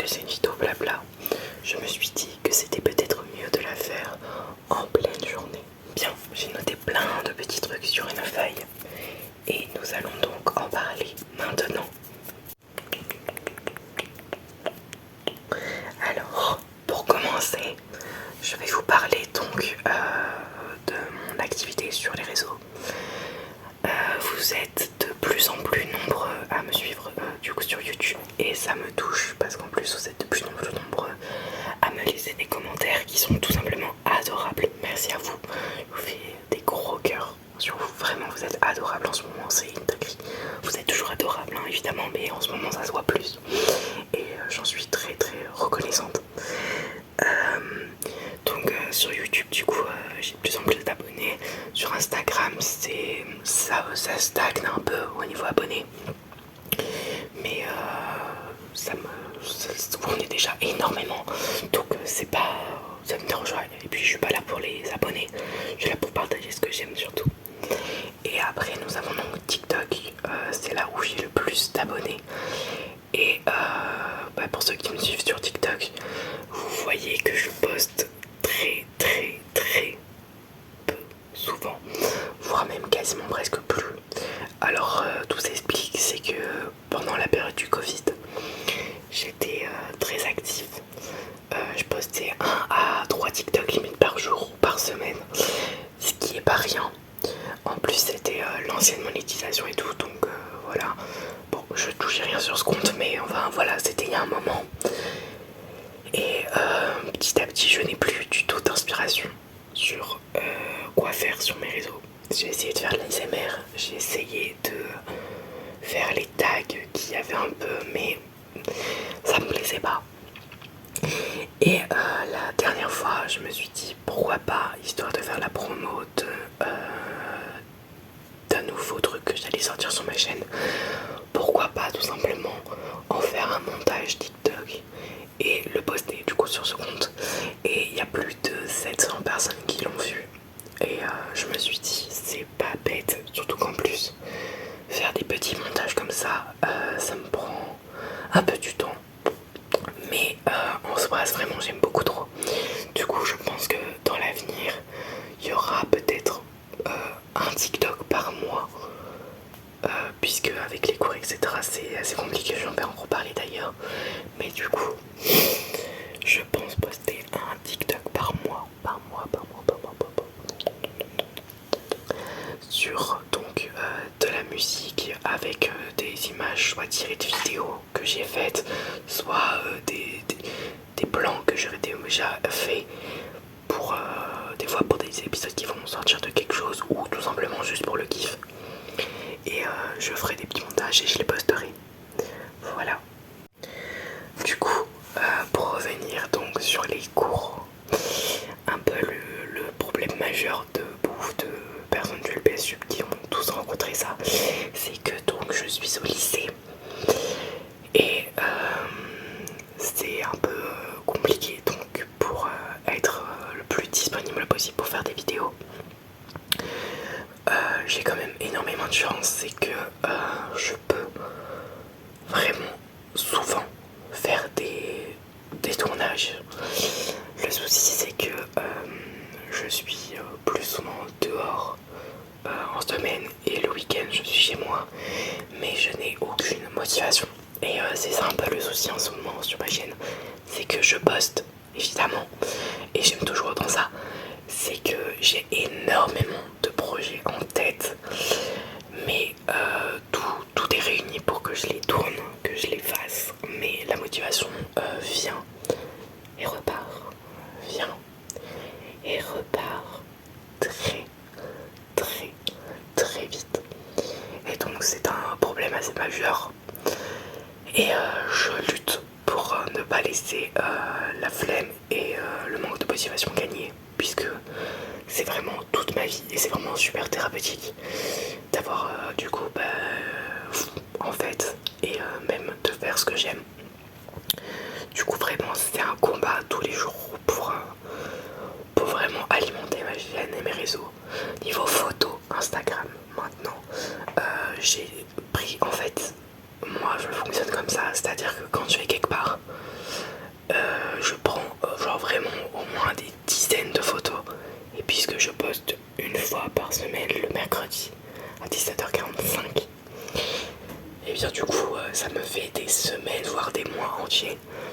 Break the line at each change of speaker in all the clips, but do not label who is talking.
que c'est une vidéo blabla, je me suis dit que c'était peut-être mieux de la faire en pleine journée. Bien, j'ai noté plein de petits trucs sur une feuille et nous allons donc en parler maintenant. Alors, pour commencer, je vais vous parler donc de mon activité sur les réseaux. Vous êtes de plus en plus nombreux à me suivre du coup sur YouTube et ça me touche parce qu'en plus vous êtes de plus en plus nombreux à me laisser des commentaires qui sont tout simplement adorables. Merci à vous, je vous fais des gros cœurs sur vous, vraiment vous êtes adorables en ce moment, c'est une dinguerie. Vous êtes toujours adorables hein, évidemment, mais en ce moment ça se voit plus et j'en suis très très reconnaissante. Donc sur YouTube du coup j'ai de plus en plus d'abonnés. Sur Instagram ça stagne un peu au niveau abonnés, mais on est déjà énormément, donc c'est pas, ça me dérange pas. Et puis je suis pas là pour les abonnés, je suis là pour partager ce que j'aime surtout. Et après nous avons donc TikTok, c'est là où j'ai le plus d'abonnés. Et pour ceux qui me suivent sur TikTok, vous voyez que je poste très peu souvent, voire même quasiment presque plus. Alors tout s'explique, c'est que pendant la période du Covid, j'étais très active. Je postais 1 à 3 TikTok limite par jour ou par semaine, ce qui est pas rien. En plus c'était l'ancienne monétisation et tout, donc voilà. Bon, je touchais rien sur ce compte, mais enfin voilà, c'était il y a un moment. Et petit à petit, je n'ai plus du tout d'inspiration sur quoi faire sur mes réseaux. J'ai essayé de faire de l'ASMR, j'ai essayé de faire les tags qu'il y avait un peu, mais ça me plaisait pas. Et la dernière fois, je me suis dit pourquoi pas, histoire de faire la promo d'un nouveau truc que j'allais sortir sur ma chaîne, pourquoi pas tout simplement en faire un montage TikTok et le poster du coup sur ce compte. Et il y a plus de 700 personnes qui l'ont vu. Et je me suis dit c'est pas bête, surtout qu'en plus faire des petits montages comme ça, ça me prend un peu du temps. Mais en soi vraiment j'aime beaucoup trop. Du coup je pense que dans l'avenir il y aura peut-être un TikTok par mois. Puisque avec les cours etc c'est assez compliqué, je vais en reparler d'ailleurs. Mais du coup je pense poster un TikTok par mois. Sur donc de la musique avec des images soit tirées de vidéos que j'ai faites, soit des plans que j'aurais déjà fait pour des fois pour des épisodes qui vont sortir de quelque chose ou tout simplement juste pour le kiff. Et je ferai des petits montages et je les posterai. Voilà. Du coup, pour revenir donc sur les cours, un peu le problème majeur de beaucoup de personnes du LPS Sub qui ont tous rencontré ça, c'est que donc je suis au lycée et c'est un peu compliqué donc pour être le plus disponible possible pour faire des vidéos. J'ai quand même énormément de chance, c'est que je peux vraiment souvent faire des tournages. Le souci c'est que je suis plus souvent dehors en semaine et le week-end je suis chez moi, mais je n'ai aucune motivation. Et c'est ça un peu le souci en ce moment sur ma chaîne, c'est que je poste évidemment et j'aime toujours autant ça, c'est que j'ai énormément de projets en tête, mais tout est réuni pour que je les tourne, que je les fasse, mais la motivation vient et repart, vient et repart très vite. Et donc c'est un problème assez majeur et je lutte pour ne pas laisser la flemme et le manque de motivation gagner, puisque c'est vraiment toute ma vie et c'est vraiment super thérapeutique d'avoir du coup en fait et même de faire ce que j'aime. Du coup vraiment c'est un combat tous les jours pour vraiment alimenter ma chaîne et mes réseaux. Niveau photo, Instagram maintenant, j'ai pris en fait, moi je fonctionne comme ça, c'est à dire que quand je vais quelque part,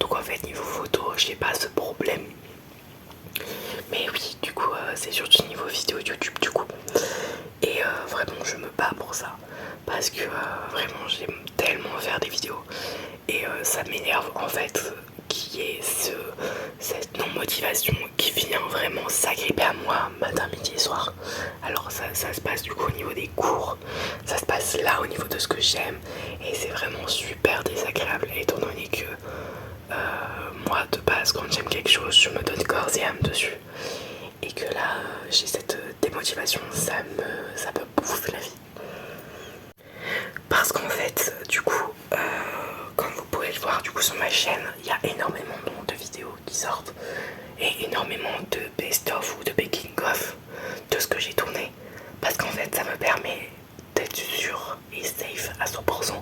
Donc en fait niveau photo j'ai pas ce problème. Mais oui du coup c'est surtout niveau vidéo YouTube du coup. Et vraiment je me bats pour ça. Parce que vraiment j'aime tellement faire des vidéos. Et ça m'énerve en fait qu'il y ait cette non-motivation qui vient vraiment s'agripper à moi matin, midi et soir. Alors ça se passe du coup au niveau des cours, ça se passe là au niveau de ce que j'aime et c'est vraiment super désagréable étant donné que moi de base quand j'aime quelque chose je me donne corps et âme dessus et que là j'ai cette démotivation, ça me bouffe la vie. Parce qu'en fait, du coup, comme vous pouvez le voir du coup sur ma chaîne, il y a énormément de vidéos qui sortent et énormément de best-of ou de making-of de ce que j'ai tourné. Parce qu'en fait, ça me permet d'être sûr et safe à 100%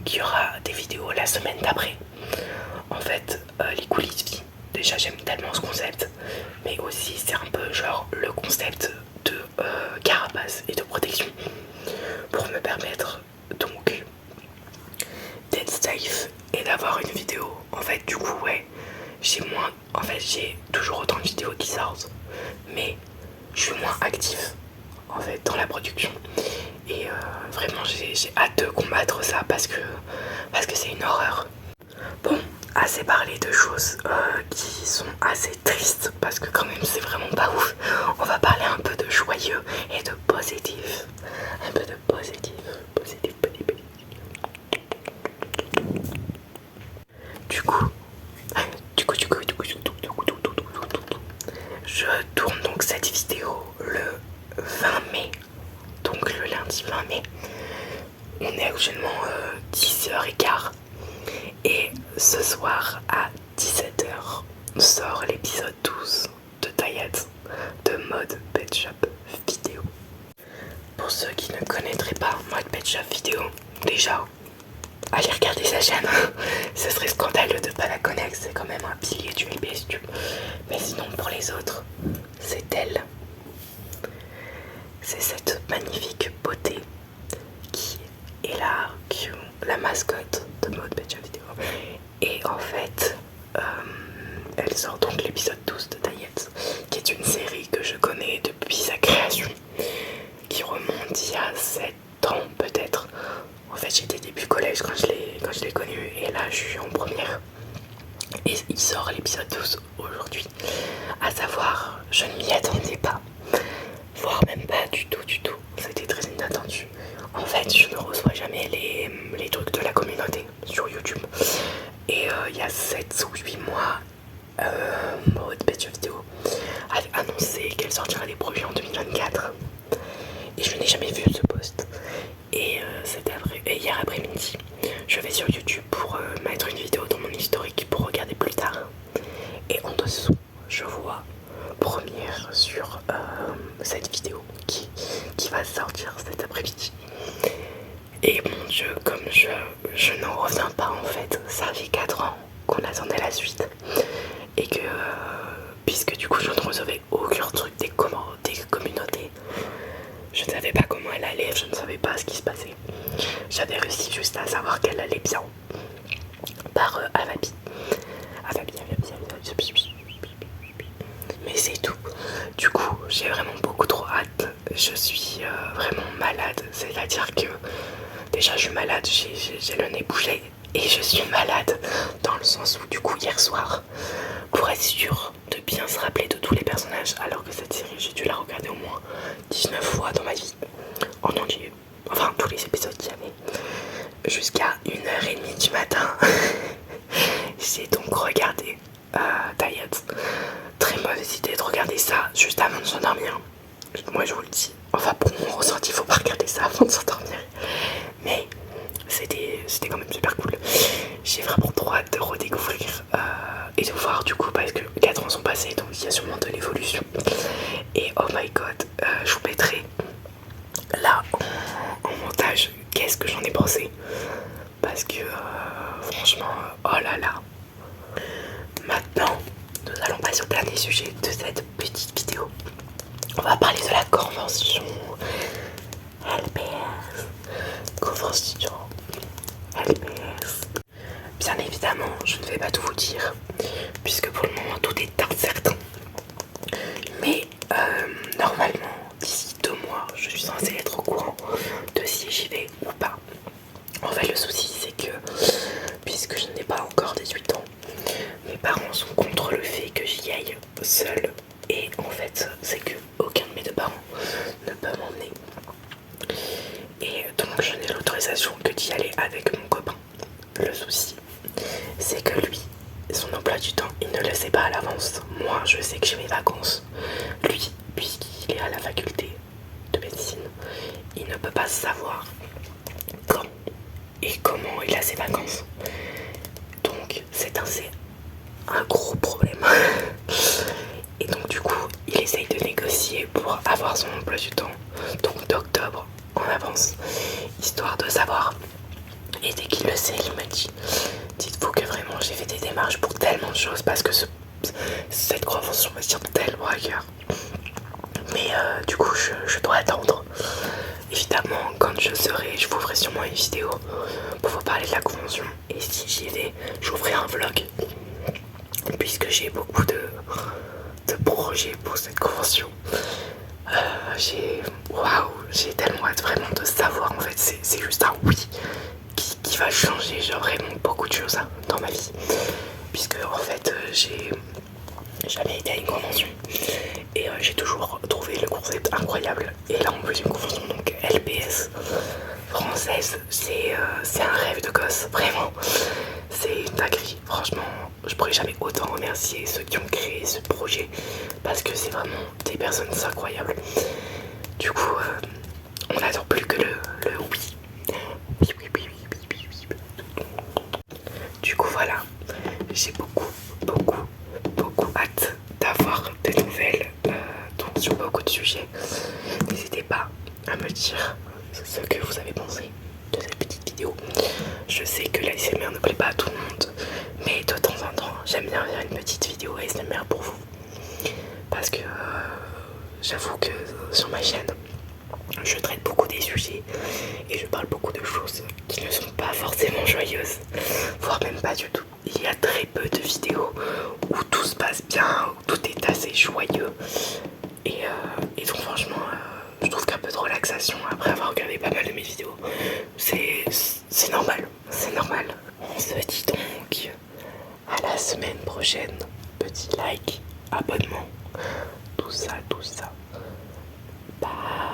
qu'il y aura des vidéos la semaine d'après. En fait, les coulisses vie, déjà j'aime tellement ce concept, mais aussi c'est un peu genre le concept de carapace et de protection pour me permettre donc d'être safe et d'avoir une vidéo. En fait du coup ouais j'ai moins, en fait j'ai toujours autant de vidéos qui sortent mais je suis moins actif en fait dans la production et vraiment j'ai hâte de combattre ça parce que c'est une horreur. Bon, assez parlé de choses qui sont assez tristes parce que quand même c'est vraiment pas ouf. On va parler un peu de joyeux et de positif. Un peu de positif. Du coup, je tourne donc cette vidéo le 20 mai, donc le lundi 20 mai. On est actuellement 10h15 et ce soir à 17h sort l'épisode 12 de Dayat de Mode Pet Shop Vidéo. Pour ceux qui ne connaîtraient pas Mode Pet Shop Vidéo, déjà allez regarder sa chaîne. Ce serait scandaleux de pas la connaître, c'est quand même un pilier du LBSTube. Mais sinon pour les autres, c'est elle. C'est cette magnifique beauté qui est là, la mascotte de Mode Pet Shop Vidéo. Et en fait, elle sort donc l'épisode 12 de Dayat, qui est une série que je connais depuis sa création, qui remonte il y a 7 ans peut-être. En fait j'étais début collège quand je l'ai connu et là je suis en première. Et il sort l'épisode 12 aujourd'hui. À savoir, je ne m'y attendais pas. Voire même pas du tout. C'était très inattendu. En fait, je ne reçois jamais les trucs de la communauté sur YouTube. Et il y a 7 ou 8 mois, Mode Pet Shop Vidéo avait annoncé qu'elle sortira des projets en 2024. Et je n'ai jamais vu ce post. Et hier après-midi, je vais sur YouTube pour mettre une vidéo dans mon historique pour regarder plus tard. Et en dessous, je vois première sur cette vidéo qui va sortir cet après-midi. Et mon dieu, comme je n'en reviens pas en fait, ça fait 4 ans qu'on attendait la suite. Et que, puisque du coup je ne recevais aucun truc des communautés, je ne savais pas comment elle allait, je ne savais pas ce qui se passait. J'avais réussi juste à savoir qu'elle allait bien par Avabi. Mais c'est tout. Du coup, j'ai vraiment beaucoup trop hâte. Je suis vraiment malade. C'est-à-dire que déjà je suis malade, j'ai le nez bouché. Et je suis malade dans le sens où du coup hier soir, pour être sûr de bien se rappeler de tous les personnages, alors que cette série j'ai dû la regarder au moins 19 fois dans ma vie, en entier, enfin tous les épisodes qu'il y avait, jusqu'à 1h30 du matin. J'ai donc regardé Dayat. Très mauvaise idée de regarder ça juste avant de s'endormir. Moi je vous le dis, enfin pour mon ressenti, faut pas regarder ça avant de s'endormir. Mais c'était quand même super cool. J'ai vraiment trop hâte de redécouvrir et de voir du coup parce que 4 ans sont passés donc il y a sûrement de l'évolution. Et oh my god, je vous mettrai là en montage qu'est-ce que j'en ai pensé. Parce que franchement, oh là là. Maintenant, nous allons passer au dernier sujet de cette petite vidéo. On va parler de la convention LBS. Convention LBS. Bien évidemment, je ne vais pas tout vous dire, puisque pour le moment tout est incertain. Mais normalement, d'ici 2 mois, je suis censée être au courant de si j'y vais ou pas. En fait, le souci, c'est que, puisque je n'ai pas encore 18 ans, mes parents sont contre le fait que j'y aille seule. Et en fait, c'est que aucun de mes deux parents ne peut m'emmener. Et donc, je n'ai l'autorisation que d'y aller avec mon copain. Le souci, c'est que lui, son emploi du temps, il ne le sait pas à l'avance. Moi, je sais que j'ai mes vacances. Lui, puisqu'il est à la faculté de médecine, il ne peut pas savoir quand et comment il a ses vacances. Donc, c'est un gros problème. Et donc, du coup, il essaye de négocier pour avoir son emploi du temps, donc d'octobre en avance, histoire de savoir. Et dès qu'il le sait, il me dit, dites-vous que vraiment j'ai fait des démarches pour tellement de choses parce que cette convention me tient tellement à cœur. Mais du coup je dois attendre. Évidemment, quand je serai, je vous ferai sûrement une vidéo pour vous parler de la convention. Et si j'y vais, je vous ferai un vlog, puisque j'ai beaucoup de projets pour cette convention. J'ai tellement hâte vraiment de savoir. En fait, c'est juste un oui qui va changer genre vraiment beaucoup de choses dans ma vie, puisque en fait j'ai jamais été à une convention et j'ai toujours trouvé le concept incroyable. Et là en plus une convention donc LPS française, c'est un rêve de gosse, vraiment. C'est une dinguerie, franchement. Je pourrais jamais autant remercier ceux qui ont créé ce projet, parce que c'est vraiment des personnes incroyables. Du coup, on n'attend plus que le oui. Oui, oui, oui, oui, oui, oui, oui. Du coup, voilà, j'ai beaucoup hâte d'avoir des nouvelles donc sur beaucoup de sujets. N'hésitez pas à me dire ce que vous avez pensé de cette petite vidéo. Je sais que l'ASMR ne plaît pas à tout le monde, mais de temps en temps, j'aime bien faire une petite vidéo ASMR pour vous. Parce que j'avoue que sur ma chaîne, je traite beaucoup des sujets et je parle beaucoup de choses qui ne sont pas forcément joyeuses, voire même pas du tout. Il y a très peu de vidéos où tout se passe bien, où tout est assez joyeux. Et donc franchement, je trouve qu'un peu de relaxation après avoir regardé pas mal de mes vidéos, c'est normal, c'est normal. On se dit donc à la semaine prochaine. Petit like, abonnement, tout ça. Bye.